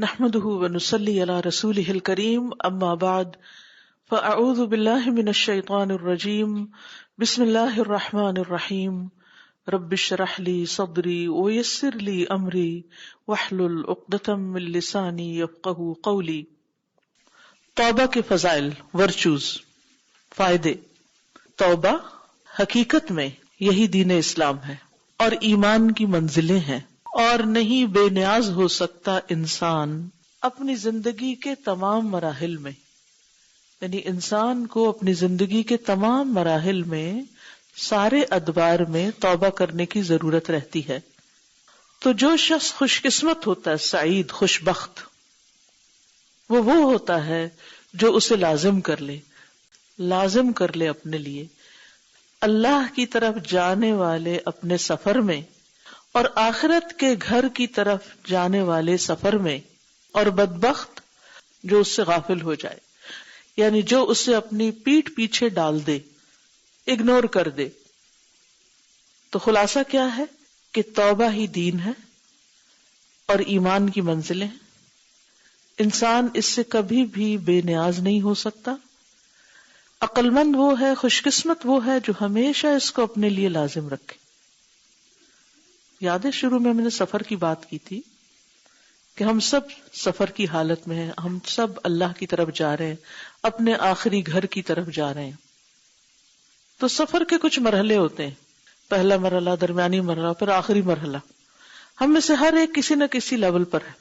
نحمده ونصلي على رسوله الكريم اما بعد فاعوذ بالله من الشيطان الرجيم بسم الله الرحمن الرحيم رب اشرح لي صدري ويسر لي امري واحلل عقدة من لساني يفقهوا قولي۔ توبہ کے فضائل، ورچوز، فائدے۔ توبہ حقیقت میں یہی دین اسلام ہے اور ایمان کی منزلیں ہیں، اور نہیں بے نیاز ہو سکتا انسان اپنی زندگی کے تمام مراحل میں، یعنی انسان کو اپنی زندگی کے تمام مراحل میں، سارے ادوار میں توبہ کرنے کی ضرورت رہتی ہے۔ تو جو شخص خوش قسمت ہوتا ہے، سعید، خوش بخت، وہ ہوتا ہے جو اسے لازم کر لے اپنے لیے اللہ کی طرف جانے والے اپنے سفر میں، اور آخرت کے گھر کی طرف جانے والے سفر میں، اور بدبخت جو اس سے غافل ہو جائے، یعنی جو اسے اپنی پیٹھ پیچھے ڈال دے، اگنور کر دے۔ تو خلاصہ کیا ہے کہ توبہ ہی دین ہے اور ایمان کی منزلیں ہیں۔ انسان اس سے کبھی بھی بے نیاز نہیں ہو سکتا۔ عقل مند وہ ہے، خوش قسمت وہ ہے جو ہمیشہ اس کو اپنے لیے لازم رکھے۔ یاد ہے شروع میں نے سفر کی بات کی تھی کہ ہم سب سفر کی حالت میں ہیں، ہم سب اللہ کی طرف جا رہے ہیں، اپنے آخری گھر کی طرف جا رہے ہیں۔ تو سفر کے کچھ مرحلے ہوتے ہیں، پہلا مرحلہ، درمیانی مرحلہ، پھر آخری مرحلہ۔ ہم میں سے ہر ایک کسی نہ کسی لیول پر ہے۔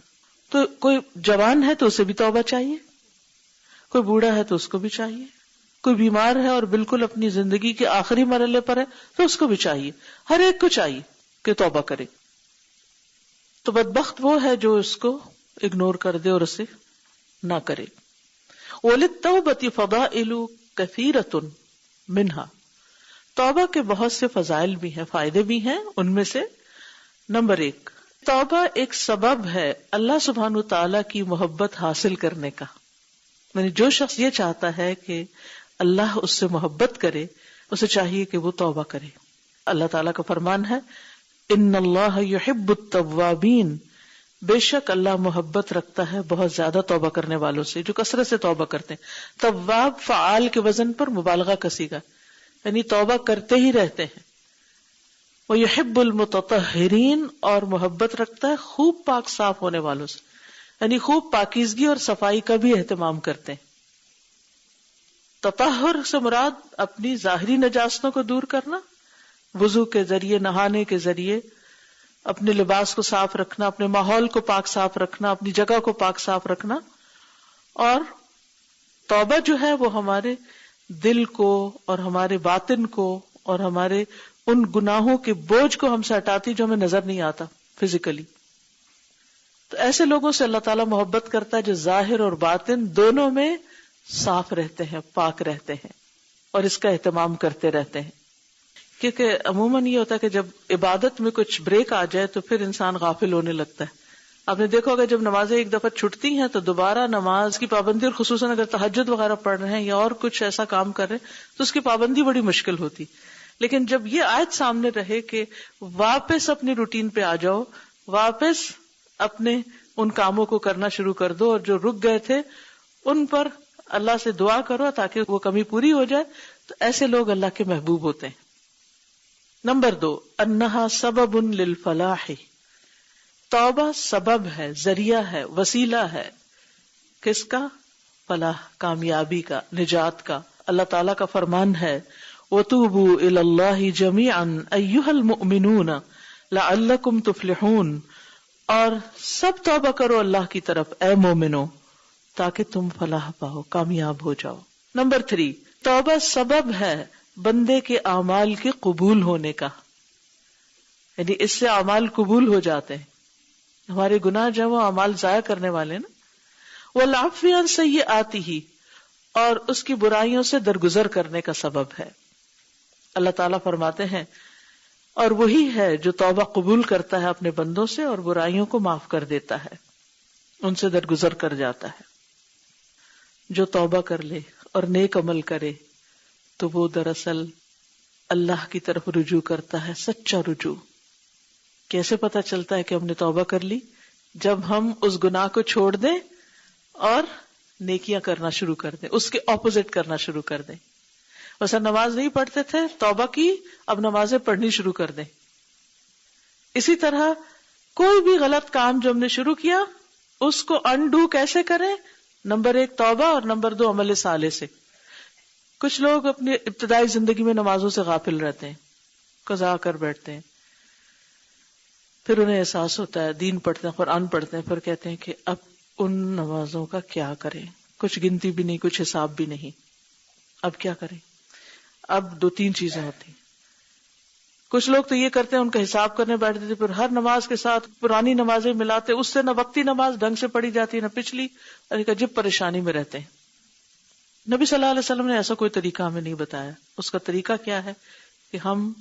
تو کوئی جوان ہے تو اسے بھی توبہ چاہیے، کوئی بوڑھا ہے تو اس کو بھی چاہیے، کوئی بیمار ہے اور بالکل اپنی زندگی کے آخری مرحلے پر ہے تو اس کو بھی چاہیے، ہر ایک کو چاہیے کہ توبہ کرے۔ تو بدبخت وہ ہے جو اس کو اگنور کر دے اور اسے نہ کرے۔ وَلِلتَّوْبَةِ فَضَائِلُ كَثِيرَةٌ مِنْهَا، توبہ کے بہت سے فضائل بھی ہیں، فائدے بھی ہیں۔ ان میں سے نمبر 1، توبہ ایک سبب ہے اللہ سبحانہ وتعالی کی محبت حاصل کرنے کا۔ یعنی جو شخص یہ چاہتا ہے کہ اللہ اس سے محبت کرے، اسے چاہیے کہ وہ توبہ کرے۔ اللہ تعالیٰ کا فرمان ہے، ان اللہ یحب التوابین، بے شک اللہ محبت رکھتا ہے بہت زیادہ توبہ کرنے والوں سے، جو کثرت سے توبہ کرتے ہیں۔ تواب فعال کے وزن پر مبالغہ کا صیغہ، یعنی توبہ کرتے ہی رہتے ہیں۔ وَيُحِبُّ الْمُتَطَهِّرِينَ، اور محبت رکھتا ہے خوب پاک صاف ہونے والوں سے، یعنی خوب پاکیزگی اور صفائی کا بھی اہتمام کرتے ہیں۔ تطہر سے مراد اپنی ظاہری نجاستوں کو دور کرنا، وضو کے ذریعے، نہانے کے ذریعے اپنے لباس کو صاف رکھنا، اپنے ماحول کو پاک صاف رکھنا، اپنی جگہ کو پاک صاف رکھنا۔ اور توبہ جو ہے وہ ہمارے دل کو اور ہمارے باطن کو اور ہمارے ان گناہوں کے بوجھ کو ہم سے ہٹاتی جو ہمیں نظر نہیں آتا فزیکلی۔ تو ایسے لوگوں سے اللہ تعالیٰ محبت کرتا ہے جو ظاہر اور باطن دونوں میں صاف رہتے ہیں، پاک رہتے ہیں، اور اس کا اہتمام کرتے رہتے ہیں۔ کیونکہ عموماً یہ ہوتا ہے کہ جب عبادت میں کچھ بریک آ جائے تو پھر انسان غافل ہونے لگتا ہے۔ آپ نے دیکھا ہوگا جب نمازیں ایک دفعہ چھٹتی ہیں تو دوبارہ نماز کی پابندی، اور خصوصاً اگر تہجد وغیرہ پڑھ رہے ہیں یا اور کچھ ایسا کام کر رہے ہیں تو اس کی پابندی بڑی مشکل ہوتی۔ لیکن جب یہ آیت سامنے رہے کہ واپس اپنی روٹین پہ آ جاؤ، واپس اپنے ان کاموں کو کرنا شروع کر دو، اور جو رک گئے تھے ان پر اللہ سے دعا کرو تاکہ وہ کمی پوری ہو جائے، تو ایسے لوگ اللہ کے محبوب ہوتے ہیں۔ نمبر 2، انہا سبب للفلاح، توبہ سبب ہے، ذریعہ ہے، وسیلہ ہے، کس کا؟ فلاح، کامیابی کا، نجات کا۔ اللہ تعالیٰ کا فرمان ہے، وَتُوبُوا إِلَى اللَّهِ جَمِيعًا أَيُّهَا الْمُؤْمِنُونَ لَعَلَّكُمْ تُفْلِحُونَ، اور سب توبہ کرو اللہ کی طرف اے مومنو تاکہ تم فلاح پاؤ، کامیاب ہو جاؤ۔ نمبر 3، توبہ سبب ہے بندے کے اعمال کے قبول ہونے کا، یعنی اس سے اعمال قبول ہو جاتے ہیں۔ ہمارے گناہ جو وہ اعمال ضائع کرنے والے نا۔ وَالْعَفْوِ عَنْ سَيِّئَاتِهِ، اور اس کی برائیوں سے درگزر کرنے کا سبب ہے۔ اللہ تعالیٰ فرماتے ہیں، اور وہی ہے جو توبہ قبول کرتا ہے اپنے بندوں سے اور برائیوں کو معاف کر دیتا ہے، ان سے درگزر کر جاتا ہے۔ جو توبہ کر لے اور نیک عمل کرے تو وہ دراصل اللہ کی طرف رجوع کرتا ہے، سچا رجوع۔ کیسے پتا چلتا ہے کہ ہم نے توبہ کر لی؟ جب ہم اس گناہ کو چھوڑ دیں اور نیکیاں کرنا شروع کر دیں، اس کے اپوزٹ کرنا شروع کر دیں. ویسا نماز نہیں پڑھتے تھے، توبہ کی، اب نمازیں پڑھنی شروع کر دیں. اسی طرح کوئی بھی غلط کام جو ہم نے شروع کیا اس کو انڈو کیسے کریں؟ نمبر 1 توبہ، اور نمبر 2 عمل صالح سے. کچھ لوگ اپنی ابتدائی زندگی میں نمازوں سے غافل رہتے ہیں، قضا کر بیٹھتے ہیں، پھر انہیں احساس ہوتا ہے، دین پڑھتے ہیں، قرآن پڑھتے ہیں، پھر کہتے ہیں کہ اب ان نمازوں کا کیا کریں، کچھ گنتی بھی نہیں، کچھ حساب بھی نہیں، اب کیا کریں؟ اب 2-3 چیزیں ہوتی ہیں. کچھ لوگ تو یہ کرتے ہیں، ان کا حساب کرنے بیٹھتے تھے، پھر ہر نماز کے ساتھ پرانی نمازیں ملاتے، اس سے نہ وقتی نماز ڈھنگ سے پڑھی جاتی ہے نہ پچھلی، اور ایک عجیب پریشانی میں رہتے ہیں. نبی صلی اللہ علیہ وسلم نے ایسا کوئی طریقہ ہمیں نہیں بتایا. اس کا طریقہ کیا ہے کہ ہم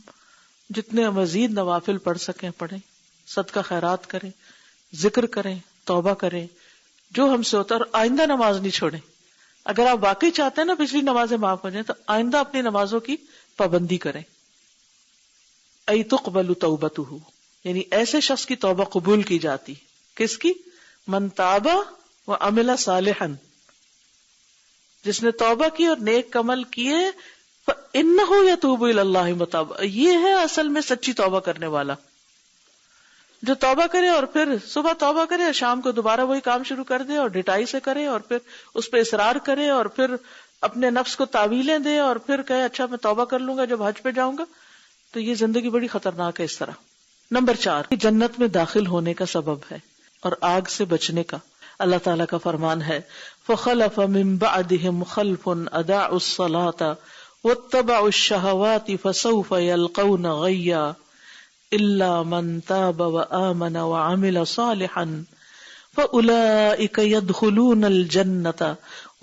جتنے مزید نوافل پڑھ سکیں پڑھیں، صدقہ خیرات کریں، ذکر کریں، توبہ کریں، جو ہم سے ہوتا ہے، اور آئندہ نماز نہیں چھوڑیں. اگر آپ واقعی چاہتے ہیں نا پچھلی نمازیں معاف ہو جائیں تو آئندہ اپنی نمازوں کی پابندی کریں. ای تقبل توبتہ، یعنی ایسے شخص کی توبہ قبول کی جاتی. کس کی؟ من تاب وعمل صالحا، جس نے توبہ کی اور نیک عمل کیے. فإنہ یتوب الی اللہ متابا، یہ ہے اصل میں سچی توبہ کرنے والا، جو توبہ کرے اور پھر صبح توبہ کرے اور شام کو دوبارہ وہی کام شروع کر دے اور ڈٹائی سے کرے اور پھر اس پہ اصرار کرے اور پھر اپنے نفس کو تعویلیں دے اور پھر کہے اچھا میں توبہ کر لوں گا جب حج پہ جاؤں گا. تو یہ زندگی بڑی خطرناک ہے اس طرح. نمبر 4، جنت میں داخل ہونے کا سبب ہے اور آگ سے بچنے کا. اللہ تعالیٰ کا فرمان ہے فَخَلَفَ مِن بَعْدِهِمْ خَلْفٌ أَضَاعُوا الصَّلَاةَ وَاتَّبَعُوا الشَّهَوَاتِ فَسَوْفَ يَلْقَوْنَ غَيًّا إِلَّا مَن تَابَ وَآمَنَ وَعَمِلَ صَالِحًا فَأُولَئِكَ يَدْخُلُونَ الْجَنَّةَ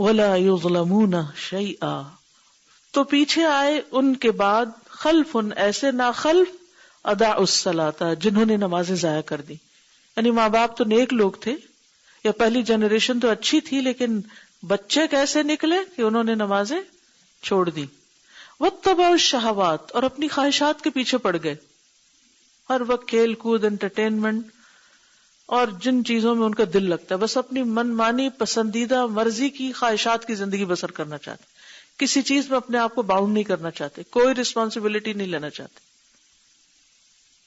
وَلَا يُظْلَمُونَ شَيْئًا. تو پیچھے آئے ان کے بعد خلف، ایسے ناخلف، اضاعوا الصلاۃ، جنہوں نے نمازیں ضائع کر دی. یعنی ماں باپ تو نیک لوگ تھے، یا پہلی جنریشن تو اچھی تھی، لیکن بچے کیسے نکلے کہ انہوں نے نمازیں چھوڑ دی. واتبعوا الشہوات، اور اپنی خواہشات کے پیچھے پڑ گئے، ہر وقت کھیل کود، انٹرٹینمنٹ اور جن چیزوں میں ان کا دل لگتا ہے، بس اپنی من مانی پسندیدہ مرضی کی خواہشات کی زندگی بسر کرنا چاہتے، کسی چیز میں اپنے آپ کو باؤنڈ نہیں کرنا چاہتے، کوئی رسپانسبلٹی نہیں لینا چاہتے،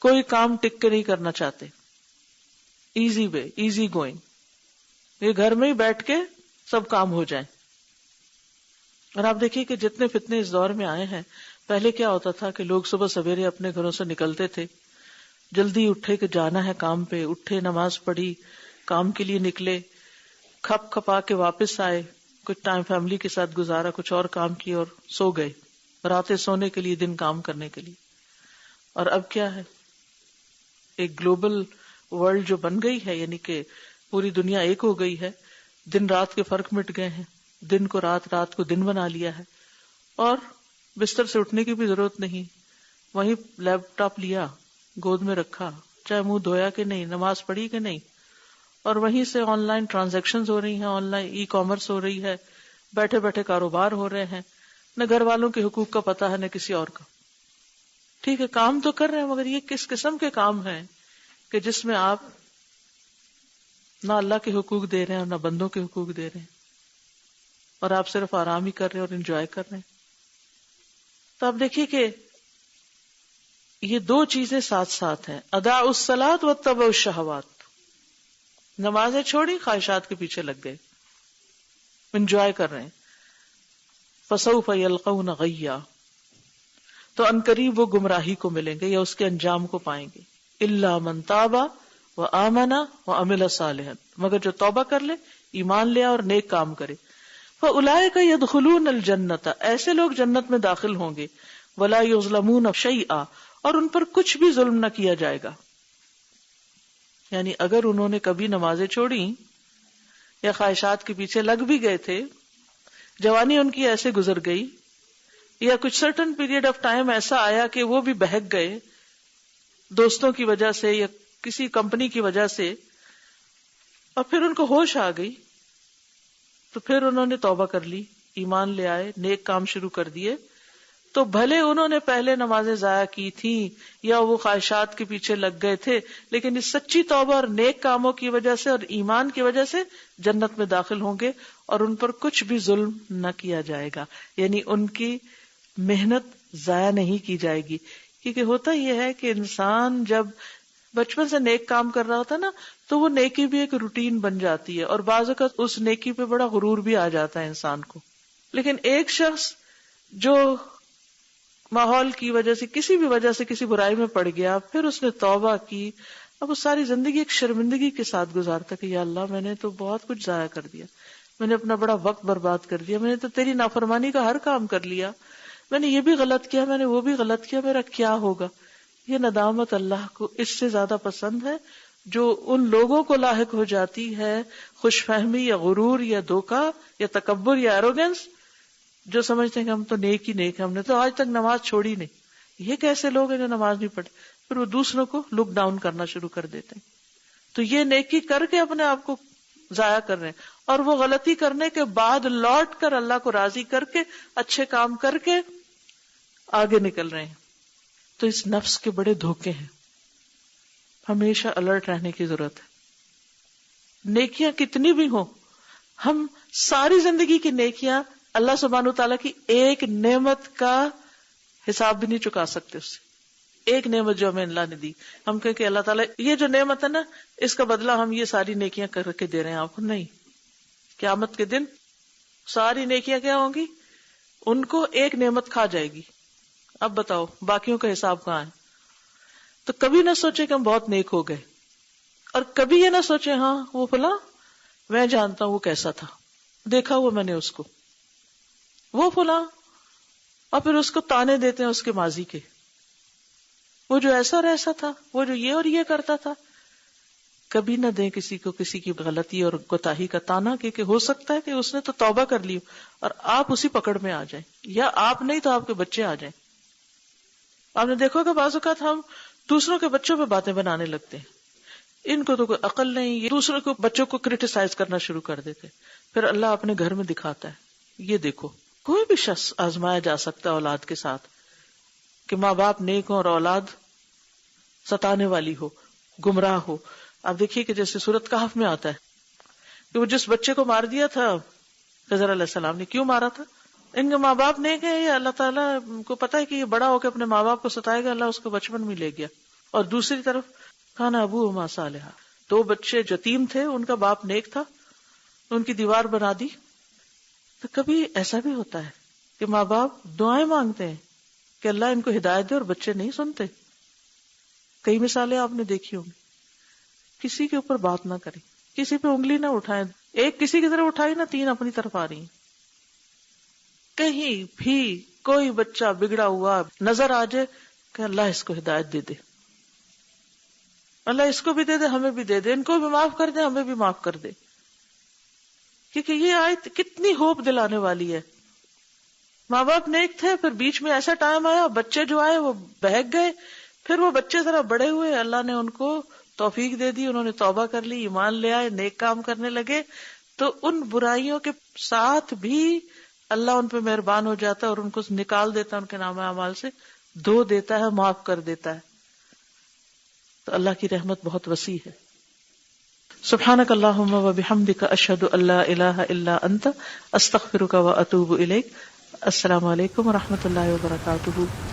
کوئی کام ٹک کے نہیں کرنا چاہتے. ایزی وے، ایزی گوئنگ، یہ گھر میں ہی بیٹھ کے سب کام ہو جائیں. اور آپ دیکھیے کہ جتنے فتنے اس دور میں آئے ہیں، پہلے کیا ہوتا تھا کہ لوگ صبح سویرے اپنے گھروں سے نکلتے تھے، جلدی اٹھے کہ جانا ہے کام پہ، اٹھے نماز پڑھی، کام کے لیے نکلے، کھپ کھپا کے واپس آئے، کچھ ٹائم فیملی کے ساتھ گزارا، کچھ اور کام کیے اور سو گئے، راتیں سونے کے لیے، دن کام کرنے کے لیے. اور اب کیا ہے، ایک گلوبل ورلڈ جو بن گئی ہے، یعنی کہ پوری دنیا ایک ہو گئی ہے، دن رات کے فرق مٹ گئے ہیں، دن کو رات، رات کو دن بنا لیا ہے، اور بستر سے اٹھنے کی بھی ضرورت نہیں، وہیں لیپ ٹاپ لیا، گود میں رکھا، چاہے منہ دھویا کہ نہیں، نماز پڑھی کہ نہیں، اور وہیں سے آن لائن ٹرانزیکشنز ہو رہی ہیں، آن لائن ای کامرس ہو رہی ہے، بیٹھے بیٹھے کاروبار ہو رہے ہیں، نہ گھر والوں کے حقوق کا پتہ ہے نہ کسی اور کا. ٹھیک ہے کام تو کر رہے ہیں، مگر یہ کس قسم کے کام ہیں کہ جس میں آپ نہ اللہ کے حقوق دے رہے ہیں اور نہ بندوں کے حقوق دے رہے ہیں، اور آپ صرف آرام ہی کر رہے ہیں اور انجوائے کر رہے ہیں. تو آپ دیکھیے کہ یہ دو چیزیں ساتھ ساتھ ہیں، اضاعوا الصلاۃ واتبعوا الشہوات. نمازیں چھوڑی، خواہشات کے پیچھے لگ گئے، انجوائے کر رہے ہیں. فسوف یلقون غیا، تو عنقریب وہ گمراہی کو ملیں گے یا اس کے انجام کو پائیں گے. الا من تاب وآمن وعمل صالحا، مگر جو توبہ کر لے، ایمان لے اور نیک کام کرے. فاولئک یدخلون الجنۃ، ایسے لوگ جنت میں داخل ہوں گے. ولا یظلمون شیئا، اور ان پر کچھ بھی ظلم نہ کیا جائے گا. یعنی اگر انہوں نے کبھی نمازیں چھوڑی یا خواہشات کے پیچھے لگ بھی گئے تھے، جوانی ان کی ایسے گزر گئی، یا کچھ سرٹن پیریڈ آف ٹائم ایسا آیا کہ وہ بھی بہک گئے دوستوں کی وجہ سے یا کسی کمپنی کی وجہ سے، اور پھر ان کو ہوش آ گئی، تو پھر انہوں نے توبہ کر لی، ایمان لے آئے، نیک کام شروع کر دیے، تو بھلے انہوں نے پہلے نمازیں ضائع کی تھیں یا وہ خواہشات کے پیچھے لگ گئے تھے، لیکن اس سچی توبہ اور نیک کاموں کی وجہ سے اور ایمان کی وجہ سے جنت میں داخل ہوں گے، اور ان پر کچھ بھی ظلم نہ کیا جائے گا، یعنی ان کی محنت ضائع نہیں کی جائے گی. کیونکہ ہوتا یہ ہے کہ انسان جب بچپن سے نیک کام کر رہا ہوتا ہے نا، تو وہ نیکی بھی ایک روٹین بن جاتی ہے، اور بعض اوقات اس نیکی پہ بڑا غرور بھی آ جاتا ہے انسان کو. لیکن ایک شخص جو ماحول کی وجہ سے کسی بھی وجہ سے کسی برائی میں پڑ گیا، پھر اس نے توبہ کی، اب وہ ساری زندگی ایک شرمندگی کے ساتھ گزارتا کہ یا اللہ میں نے تو بہت کچھ ضائع کر دیا، میں نے اپنا بڑا وقت برباد کر دیا، میں نے تو تیری نافرمانی کا ہر کام کر لیا، میں نے یہ بھی غلط کیا، میں نے وہ بھی غلط کیا، میرا کیا ہوگا. یہ ندامت اللہ کو اس سے زیادہ پسند ہے جو ان لوگوں کو لاحق ہو جاتی ہے خوش فہمی یا غرور یا دھوکہ یا تکبر یا ایروگنس، جو سمجھتے ہیں کہ ہم تو نیک ہی نیک ہیں، ہم نے تو آج تک نماز چھوڑی نہیں. یہ کیسے لوگ ہیں جو نماز نہیں پڑھتے؟ پھر وہ دوسروں کو لک ڈاؤن کرنا شروع کر دیتے ہیں. تو یہ نیکی کر کے اپنے آپ کو ضائع کر رہے ہیں، اور وہ غلطی کرنے کے بعد لوٹ کر اللہ کو راضی کر کے اچھے کام کر کے آگے نکل رہے ہیں. تو اس نفس کے بڑے دھوکے ہیں، ہمیشہ الرٹ رہنے کی ضرورت ہے. نیکیاں کتنی بھی ہوں، ہم ساری زندگی کی نیکیاں اللہ سبحانہ تعالیٰ کی ایک نعمت کا حساب بھی نہیں چکا سکتے. اس سے ایک نعمت جو ہمیں اللہ نے دی، ہم کہیں کہ اللہ تعالیٰ یہ جو نعمت ہے نا، اس کا بدلہ ہم یہ ساری نیکیاں کر کے دے رہے ہیں آپ کو. نہیں، قیامت کے دن ساری نیکیاں کیا ہوں گی؟ ان کو ایک نعمت کھا جائے گی. اب بتاؤ باقیوں کا حساب کہاں ہے؟ تو کبھی نہ سوچے کہ ہم بہت نیک ہو گئے، اور کبھی یہ نہ سوچے ہاں وہ فلاں میں جانتا ہوں وہ کیسا تھا، دیکھا ہوا میں نے اس کو، وہ فلاں، اور پھر اس کو تانے دیتے ہیں اس کے ماضی کے، وہ جو ایسا اور ایسا تھا، وہ جو یہ اور یہ کرتا تھا. کبھی نہ دیں کسی کو کسی کی غلطی اور کوتاہی کا تانا، کہ ہو سکتا ہے کہ اس نے تو توبہ کر لی اور آپ اسی پکڑ میں آ جائیں، یا آپ نہیں تو آپ کے بچے آ جائیں. آپ نے دیکھو کہ بعض اوقات ہم دوسروں کے بچوں پہ باتیں بنانے لگتے ہیں، ان کو تو کوئی عقل نہیں، یہ دوسروں کو بچوں کو کرٹیسائز کرنا شروع کر دیتے. پھر اللہ اپنے گھر میں دکھاتا ہے، یہ دیکھو. کوئی بھی شخص آزمایا جا سکتا ہے اولاد کے ساتھ، کہ ماں باپ نیک ہو اور اولاد ستانے والی ہو، گمراہ ہو. آپ دیکھیے کہ جیسے سورۃ کہف میں آتا ہے کہ وہ جس بچے کو مار دیا تھا خضر علیہ السلام نے، کیوں مارا تھا؟ ان کے ماں باپ نیک ہیں، یا اللہ تعالیٰ کو پتا ہے کہ یہ بڑا ہو کے اپنے ماں باپ کو ستائے گا، اللہ اس کو بچپن میں لے گیا. اور دوسری طرف کان ابوہما صالحا، دو بچے یتیم تھے، ان کا باپ نیک تھا، ان کی دیوار بنا دی. تو کبھی ایسا بھی ہوتا ہے کہ ماں باپ دعائیں مانگتے ہیں کہ اللہ ان کو ہدایت دے، اور بچے نہیں سنتے. کئی مثالیں آپ نے دیکھی ہوں گی. کسی کے اوپر بات نہ کریں، کسی پہ انگلی نہ اٹھائیں، ایک کسی کی طرف اٹھائی نہ، تین اپنی طرف آ رہی ہیں. کہیں بھی کوئی بچہ بگڑا ہوا نظر آ جائے کہ اللہ اس کو ہدایت دے دے، اللہ اس کو بھی دے دے، ہمیں بھی دے دے، ان کو بھی معاف کر دے، ہمیں بھی معاف کر دے. کیونکہ یہ آیت کتنی ہوپ دلانے والی ہے. ماں باپ نیک تھے، پھر بیچ میں ایسا ٹائم آیا، بچے جو آئے وہ بہک گئے، پھر وہ بچے ذرا بڑے ہوئے، اللہ نے ان کو توفیق دے دی، انہوں نے توبہ کر لی، ایمان لے آئے، نیک کام کرنے لگے. تو ان برائیوں کے ساتھ بھی اللہ ان پہ مہربان ہو جاتا ہے اور ان کو نکال دیتا ہے، ان کے نام اعمال سے دھو دیتا ہے، معاف کر دیتا ہے. تو اللہ کی رحمت بہت وسیع ہے. سبحانک اللہم و بحمدک، اشہد ان لا الہ الا انت، استغفرک و اتوب الیک. السلام علیکم و رحمۃ اللہ وبرکاتہ.